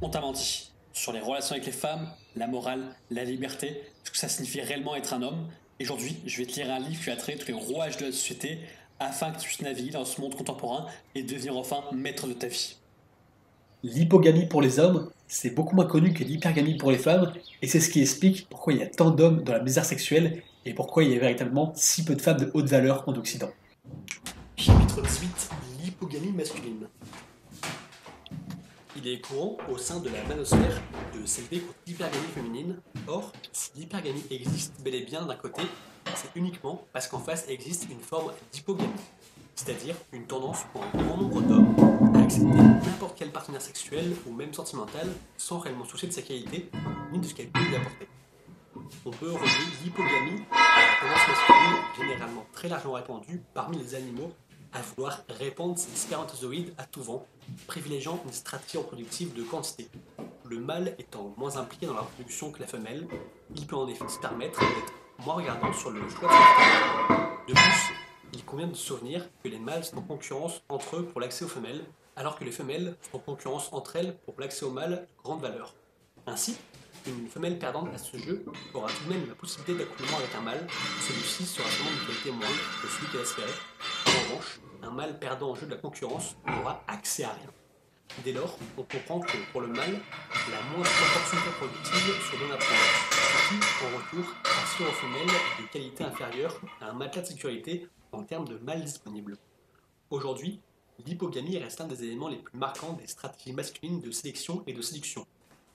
On t'a menti. Sur les relations avec les femmes, la morale, la liberté, ce que ça signifie réellement être un homme. Et aujourd'hui, je vais te lire un livre qui a trait tous les rouages de la société afin que tu puisses naviguer dans ce monde contemporain et devenir enfin maître de ta vie. L'hypogamie pour les hommes, c'est beaucoup moins connu que l'hypergamie pour les femmes, et c'est ce qui explique pourquoi il y a tant d'hommes dans la misère sexuelle et pourquoi il y a véritablement si peu de femmes de haute valeur en Occident. Chapitre 18. L'hypogamie masculine. Il est courant au sein de la manosphère de s'élever contre l'hypergamie féminine. Or, si l'hypergamie existe bel et bien d'un côté, c'est uniquement parce qu'en face existe une forme d'hypogamie, c'est-à-dire une tendance pour un grand nombre d'hommes à accepter n'importe quel partenaire sexuel ou même sentimental sans réellement soucier de sa qualité ni de ce qu'elle peut lui apporter. On peut relier l'hypogamie à la tendance masculine, généralement très largement répandue parmi les animaux, à vouloir répandre ses spermatozoïdes à tout vent, privilégiant une stratégie reproductive de quantité. Le mâle étant moins impliqué dans la reproduction que la femelle, il peut en effet se permettre d'être moins regardant sur le choix de ses partenaires. De plus, il convient de se souvenir que les mâles sont en concurrence entre eux pour l'accès aux femelles, alors que les femelles sont en concurrence entre elles pour l'accès aux mâles de grande valeur. Ainsi, une femelle perdante à ce jeu aura tout de même la possibilité d'accouplement avec un mâle, celui-ci sera sûrement d'une qualité moindre que celui qu'elle espérait. En revanche, un mâle perdant au jeu de la concurrence n'aura accès à rien. Dès lors, on comprend que pour le mâle, la moindre opportunité productive se donne à prendre, ce qui, en retour, assure aux femelles de qualité inférieure à un matelas de sécurité en termes de mâles disponibles. Aujourd'hui, l'hypogamie reste l'un des éléments les plus marquants des stratégies masculines de sélection et de séduction.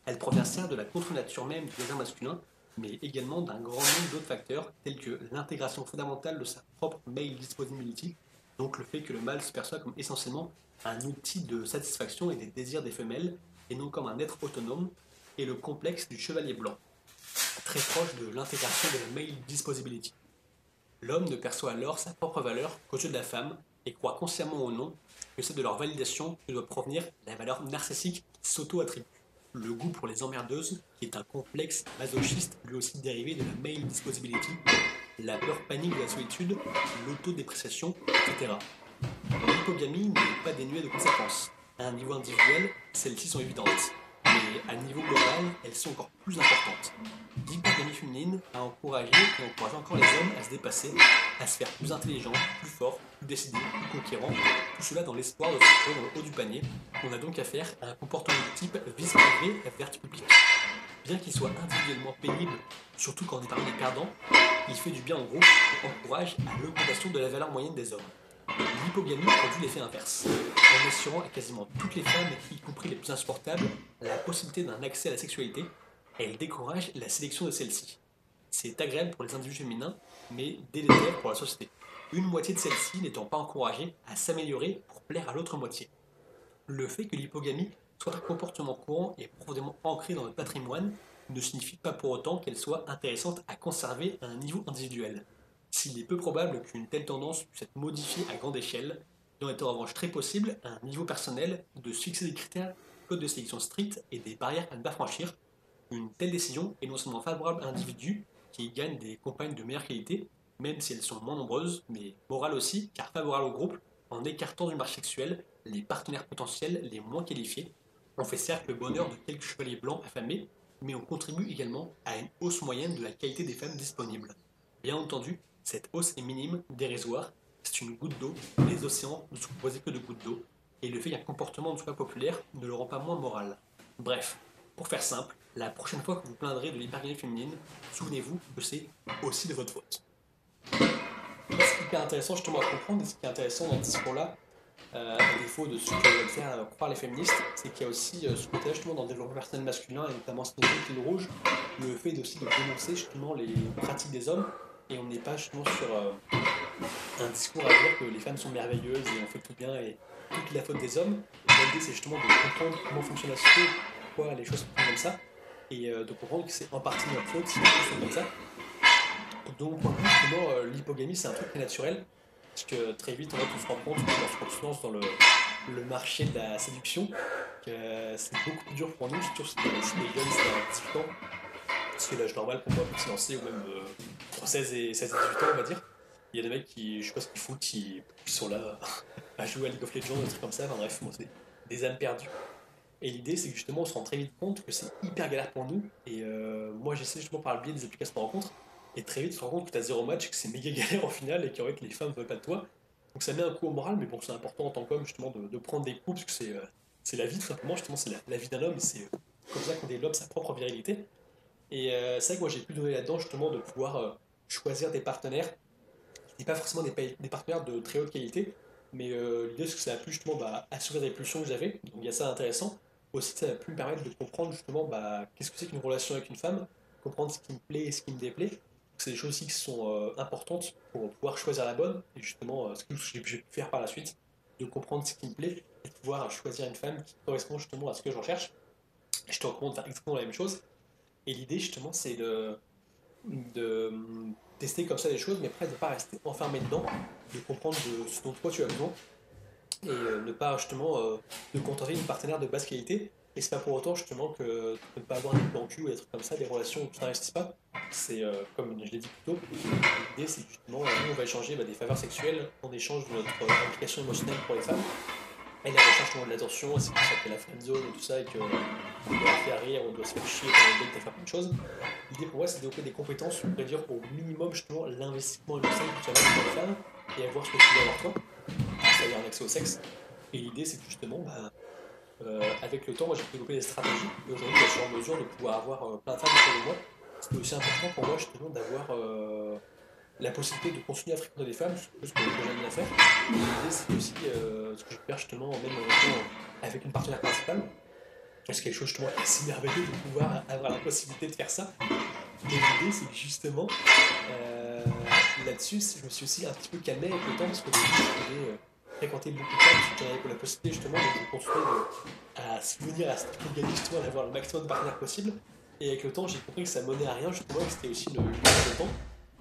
Elle provient certes de la contre-nature même du désir masculin, mais également d'un grand nombre d'autres facteurs, tels que l'intégration fondamentale de sa propre male disponibility, donc le fait que le mâle se perçoit comme essentiellement un outil de satisfaction et des désirs des femelles, et non comme un être autonome, et le complexe du chevalier blanc, très proche de l'intégration de la male disposability. L'homme ne perçoit alors sa propre valeur qu'aux yeux de la femme, et croit consciemment ou non que c'est de leur validation que doit provenir la valeur narcissique qui s'auto-attribue. Le goût pour les emmerdeuses, qui est un complexe masochiste lui aussi dérivé de la male disposability, la peur panique de la solitude, l'autodépréciation, etc. L'hypogamie n'est pas dénuée de conséquences. À un niveau individuel, celles-ci sont évidentes, mais à niveau global, elles sont encore plus importantes. L'hypogamie féminine a encouragé et encourage encore les hommes à se dépasser, à se faire plus intelligents, plus forts, plus décidés, plus conquérants, tout cela dans l'espoir de se retrouver dans le haut du panier. On a donc affaire à un comportement de type vice privé à vertu publique. Bien qu'il soit individuellement pénible, surtout quand on est parmi les perdants, il fait du bien en groupe et encourage à l'augmentation de la valeur moyenne des hommes. L'hypogamie produit l'effet inverse, en assurant à quasiment toutes les femmes, y compris les plus insupportables, la possibilité d'un accès à la sexualité. Elle décourage la sélection de celle-ci. C'est agréable pour les individus féminins, mais délétère pour la société. Une moitié de celle-ci n'étant pas encouragée à s'améliorer pour plaire à l'autre moitié. Le fait que l'hypogamie soit un comportement courant et profondément ancré dans notre patrimoine ne signifie pas pour autant qu'elle soit intéressante à conserver à un niveau individuel. S'il est peu probable qu'une telle tendance puisse être modifiée à grande échelle, il en est en revanche très possible, à un niveau personnel, de se fixer des critères, codes de sélection stricts et des barrières à ne pas franchir. Une telle décision est non seulement favorable à l'individu, qui gagne des compagnes de meilleure qualité, même si elles sont moins nombreuses, mais morale aussi, car favorable au groupe, en écartant du marché sexuel les partenaires potentiels les moins qualifiés. On fait certes le bonheur de quelques chevaliers blancs affamés, mais on contribue également à une hausse moyenne de la qualité des femmes disponibles. Bien entendu, cette hausse est minime, dérisoire, c'est une goutte d'eau, les océans ne sont composés que de gouttes d'eau, et le fait qu'un comportement ne soit pas populaire ne le rend pas moins moral. Bref, pour faire simple, la prochaine fois que vous plaindrez de l'hypergamie féminine, souvenez-vous que c'est aussi de votre faute. C'est hyper intéressant justement à comprendre, et ce qui est intéressant dans ce discours-là, à défaut de ce que veulent faire croire les féministes, c'est qu'il y a aussi ce côté justement dans le développement personnel masculin, et notamment ce fil rouge, le fait aussi de dénoncer justement les pratiques des hommes, et on n'est pas justement sur un discours à dire que les femmes sont merveilleuses et on fait tout bien et toute la faute des hommes. L'idée c'est justement de comprendre comment fonctionne la société, pourquoi les choses sont comme ça, et de comprendre que c'est en partie notre faute si les choses sont comme ça. Donc, pour moi, justement, l'hypogamie, c'est un truc très naturel, parce que très vite, en fait, on se rend compte quand on se lance dans le marché de la séduction, que c'est beaucoup plus dur pour nous, surtout si les jeunes, c'est à 18 ans, c'est l'âge normal pour moi pour se lancer, ou même entre 16 et 18 ans, on va dire. Il y a des mecs qui, je sais pas ce qu'ils foutent, qui sont là à jouer à League of Legends, des trucs comme ça, enfin bref, moi, c'est des âmes perdues. Et l'idée, c'est que justement, on se rend très vite compte que c'est hyper galère pour nous. Et moi, j'essaie justement par le biais des applications de rencontre. Et très vite, tu te rends compte que tu as zéro match, que c'est méga galère en finale et qu'en fait, les femmes ne veulent pas de toi. Donc ça met un coup au moral, mais bon, c'est important en tant qu'homme, justement, de prendre des coups, parce que c'est la vie, tout simplement. Justement, c'est la vie d'un homme. Et c'est comme ça qu'on développe sa propre virilité. Et c'est vrai que moi, j'ai pu donner là-dedans, justement, de pouvoir choisir des partenaires et pas forcément des partenaires de très haute qualité, mais l'idée c'est que ça a pu justement assurer des pulsions que j'avais, donc il y a ça d'intéressant. Aussi, ça a pu me permettre de comprendre justement qu'est-ce que c'est qu'une relation avec une femme, comprendre ce qui me plaît et ce qui me déplaît. Donc, c'est des choses aussi qui sont importantes pour pouvoir choisir la bonne, et justement ce que j'ai pu faire par la suite, de comprendre ce qui me plaît et de pouvoir choisir une femme qui correspond justement à ce que je recherche. Je te recommande de faire exactement la même chose. Et l'idée justement c'est de tester comme ça des choses, mais après de ne pas rester enfermé dedans, de comprendre de ce dont toi tu as besoin, et ne pas justement de contenter une partenaire de basse qualité. Et c'est pas pour autant justement que de ne pas avoir des plans cul ou des trucs comme ça, des relations où tu n'investis pas. C'est comme je l'ai dit plus tôt, l'idée c'est justement nous on va échanger des faveurs sexuelles en échange de notre implication émotionnelle pour les femmes. Et la recherche de l'attention, c'est pour ça que la friendzone et tout ça, et qu'on doit faire rire, on doit se faire chier quand on doit faire plein de choses. L'idée pour moi, c'est de développer des compétences pour réduire au minimum justement l'investissement émotionnel que tu as dans les femmes et avoir ce que tu veux avoir toi, c'est-à-dire un accès au sexe. Et l'idée, c'est que justement, avec le temps, moi j'ai développé des stratégies et aujourd'hui, je suis en mesure de pouvoir avoir plein de femmes autour de moi. C'était aussi important pour moi justement d'avoir la possibilité de continuer à fréquenter des femmes, ce que j'aime bien faire. Et l'idée, c'est aussi ce que je peux faire justement, même en étant avec une partenaire principale. C'est quelque chose justement assez merveilleux de pouvoir avoir la possibilité de faire ça. Et l'idée, c'est que justement, euh, là-dessus, je me suis aussi un petit peu calmé avec le temps parce que début, je voulais fréquenter beaucoup de femmes, parce que j'en avais la possibilité justement, donc je continuais à souvenir à cette gagner justement d'avoir le maximum de partenaires possible. Et avec le temps, j'ai compris que ça menait à rien justement, et que c'était aussi le temps.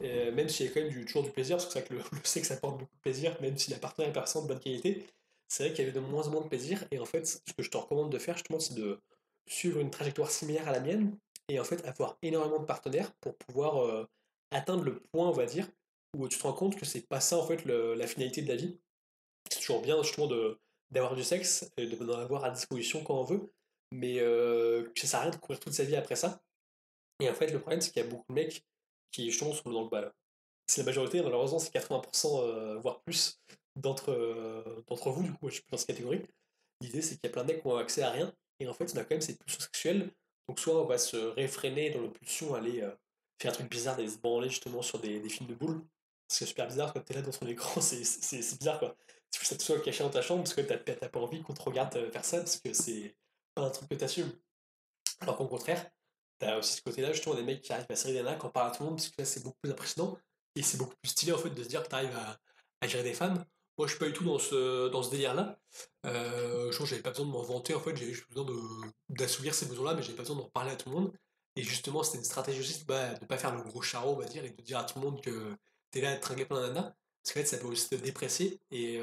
Même s'il y a quand même toujours du plaisir, parce que c'est vrai que le sexe apporte beaucoup de plaisir, même si la partenaire est personne de bonne qualité, c'est vrai qu'il y avait de moins en moins de plaisir. Et en fait, ce que je te recommande de faire justement, c'est de suivre une trajectoire similaire à la mienne, et en fait avoir énormément de partenaires pour pouvoir atteindre le point, on va dire, où tu te rends compte que c'est pas ça en fait la finalité de la vie. C'est toujours bien justement d'avoir du sexe et d'en avoir à disposition quand on veut, mais que ça sert à rien de courir toute sa vie après ça. Et en fait, le problème, c'est qu'il y a beaucoup de mecs qui justement sont dans le bas. C'est la majorité, malheureusement, c'est 80%, voire plus, d'entre vous, du coup, moi, je suis plus dans cette catégorie. L'idée, c'est qu'il y a plein de mecs qui ont accès à rien, et en fait, on a quand même cette pulsion sexuelle. Donc, soit on va se réfréner dans notre pulsion, aller faire un truc bizarre, d'aller se branler justement sur des films de boules. C'est super bizarre quand t'es là dans ton écran, c'est bizarre quoi. Tu fais ça tout seul caché dans ta chambre parce que t'as pas envie qu'on te regarde faire ça parce que c'est pas un truc que t'assumes. Alors qu'au contraire, t'as aussi ce côté-là, justement, des mecs qui arrivent à serrer des nains, qui en parlent à tout le monde, parce que là, c'est beaucoup plus impressionnant. Et c'est beaucoup plus stylé, en fait, de se dire que t'arrives à gérer des fans. Moi, je suis pas du tout dans ce délire-là. Je pense que j'avais pas besoin de m'en vanter, en fait, j'avais juste besoin d'assouvir ces besoins-là, mais j'avais pas besoin d'en parler à tout le monde. Et justement, c'était une stratégie aussi de pas faire le gros charreau, on va dire, et de dire à tout le monde que t'es là à te tringler plein de nanas. Parce qu'en fait, ça peut aussi te dépresser et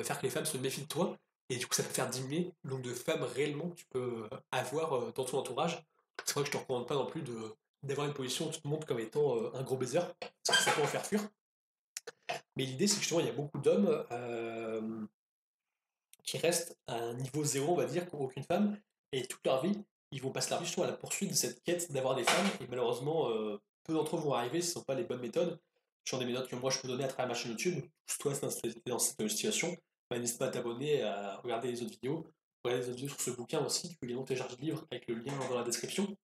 faire que les femmes se méfient de toi. Et du coup, ça peut faire diminuer le nombre de femmes réellement que tu peux avoir dans ton entourage. C'est vrai que je te recommande pas non plus d'avoir une position où tu te montres comme étant un gros baiser, parce que ça peut en faire fuir. Mais l'idée, c'est que justement, il y a beaucoup d'hommes qui restent à un niveau zéro, on va dire, qu'ont aucune femme, et toute leur vie, ils vont passer leur vie justement à la poursuite de cette quête d'avoir des femmes, et malheureusement, peu d'entre eux vont arriver si ce ne sont pas les bonnes méthodes. Ce sont des méthodes que moi je peux donner à travers ma chaîne YouTube. Si toi, tu es dans cette situation, n'hésite pas à t'abonner, à regarder les autres vidéos. Regarder les autres vidéos sur ce bouquin aussi, tu peux également télécharger le livre avec le lien dans la description.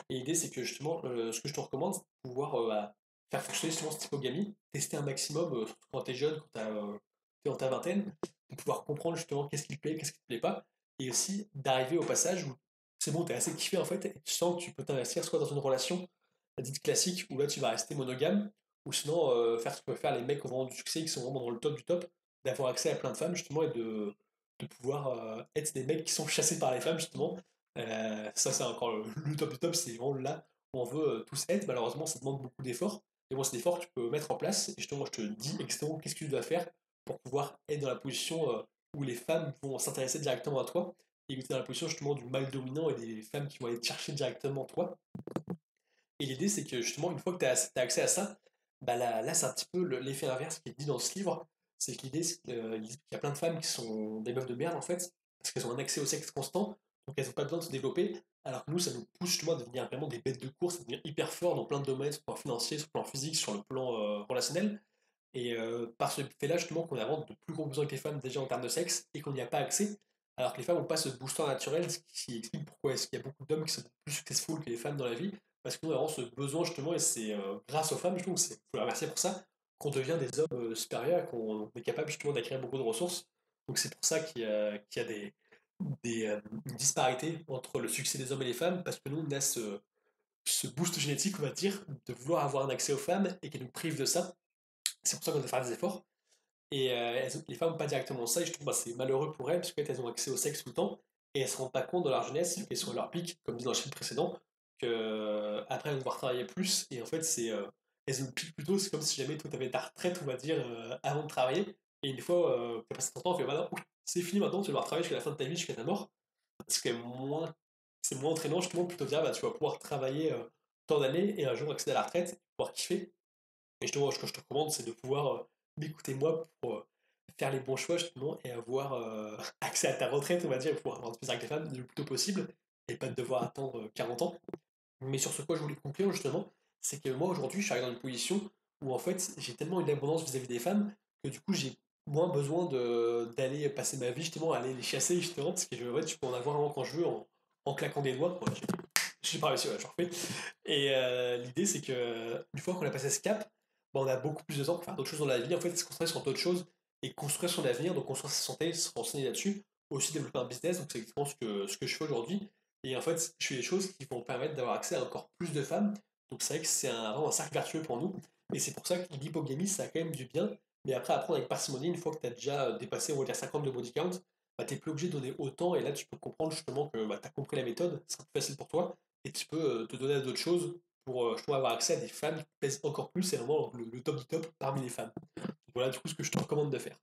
Et l'idée, c'est que justement, ce que je te recommande, c'est de pouvoir faire fonctionner justement cette hypogamie, tester un maximum, surtout quand tu es jeune, quand tu es dans ta vingtaine, de pouvoir comprendre justement qu'est-ce qui te plaît, qu'est-ce qui te plaît pas, et aussi d'arriver au passage où c'est bon, tu es assez kiffé en fait, et tu sens que tu peux t'investir soit dans une relation dite classique, où là tu vas rester monogame, ou sinon faire ce que peuvent faire les mecs qui ont vraiment du succès, qui sont vraiment dans le top du top, d'avoir accès à plein de femmes justement, et de pouvoir être des mecs qui sont chassés par les femmes justement. Ça, c'est encore le top du top, c'est vraiment là où on veut tous être. Malheureusement, ça demande beaucoup d'efforts. Et bon, cet effort, tu peux mettre en place. Et justement, je te dis exactement qu'est-ce que tu dois faire pour pouvoir être dans la position où les femmes vont s'intéresser directement à toi. Et dans la position justement du mâle dominant et des femmes qui vont aller te chercher directement toi. Et l'idée, c'est que justement, une fois que tu as accès à ça, là c'est un petit peu l'effet inverse qui est dit dans ce livre. C'est que l'idée, c'est qu'il y a plein de femmes qui sont des meufs de merde en fait, parce qu'elles ont un accès au sexe constant. donc elles n'ont pas besoin de se développer, alors que nous, ça nous pousse justement à devenir vraiment des bêtes de course, à devenir hyper forts dans plein de domaines, sur le plan financier, sur le plan physique, sur le plan relationnel. Et par ce fait-là, justement, qu'on a vraiment de plus gros besoins que les femmes déjà en termes de sexe et qu'on n'y a pas accès, alors que les femmes n'ont pas ce booster naturel, ce qui explique pourquoi est-ce qu'il y a beaucoup d'hommes qui sont plus successful que les femmes dans la vie, parce qu'on a vraiment ce besoin justement, et c'est grâce aux femmes, je trouve, il faut les remercier pour ça, qu'on devient des hommes supérieurs et qu'on est capable justement d'acquérir beaucoup de ressources. Donc c'est pour ça qu'il y a une disparité entre le succès des hommes et les femmes, parce que nous, on a ce boost génétique, on va dire, de vouloir avoir un accès aux femmes et qu'elles nous privent de ça. C'est pour ça qu'on doit faire des efforts. Et les femmes n'ont pas directement ça, et je trouve que c'est malheureux pour elles, parce qu'elles ont accès au sexe tout le temps, et elles ne se rendent pas compte dans leur jeunesse, vu qu'elles sont à leur pic, comme dit dans le chapitre précédent, qu'après elles vont devoir travailler plus, et en fait, elles ont le pic plus tôt, c'est comme si jamais toi t'avais ta retraite, on va dire, avant de travailler, et une fois que t'as passé ton temps, on fait maintenant, c'est fini maintenant, tu vas devoir travailler jusqu'à la fin de ta vie, jusqu'à ta mort, parce que c'est moins entraînant, justement, plutôt de dire, bah, tu vas pouvoir travailler tant d'années, et un jour accéder à la retraite, et pouvoir kiffer, et justement, ce que je te recommande, c'est de pouvoir m'écouter moi pour faire les bons choix justement et avoir accès à ta retraite, on va dire, et pouvoir avoir du plaisir avec les femmes le plus tôt possible et pas de devoir attendre 40 ans. Mais sur ce quoi je voulais conclure justement, c'est que moi aujourd'hui, je suis arrivé dans une position où en fait, j'ai tellement une abondance vis-à-vis des femmes que du coup, j'ai moins besoin d'aller passer ma vie justement à aller les chasser justement parce que en fait, je peux en avoir vraiment quand je veux en claquant des doigts. Ouais, j'ai pas réussi, ouais, je refais. Et l'idée, c'est que une fois qu'on a passé ce cap, bah, on a beaucoup plus de temps pour faire d'autres choses dans la vie. En fait, se concentrer sur d'autres choses et construire son avenir, donc construire sa santé, se renseigner là-dessus, aussi développer un business. Donc, c'est exactement ce que je fais aujourd'hui. Et en fait, je fais des choses qui vont permettre d'avoir accès à encore plus de femmes. Donc, c'est vrai que c'est vraiment un cercle vertueux pour nous. Et c'est pour ça que l'hypogamie, ça a quand même du bien. Mais après, apprendre avec parcimonie, une fois que tu as déjà dépassé, on va dire 50 de body count, bah, tu n'es plus obligé de donner autant. Et là, tu peux comprendre justement que bah, tu as compris la méthode, c'est plus facile pour toi. Et tu peux te donner à d'autres choses pour justement avoir accès à des femmes qui plaisent encore plus. C'est vraiment le top du top parmi les femmes. Voilà du coup ce que je te recommande de faire.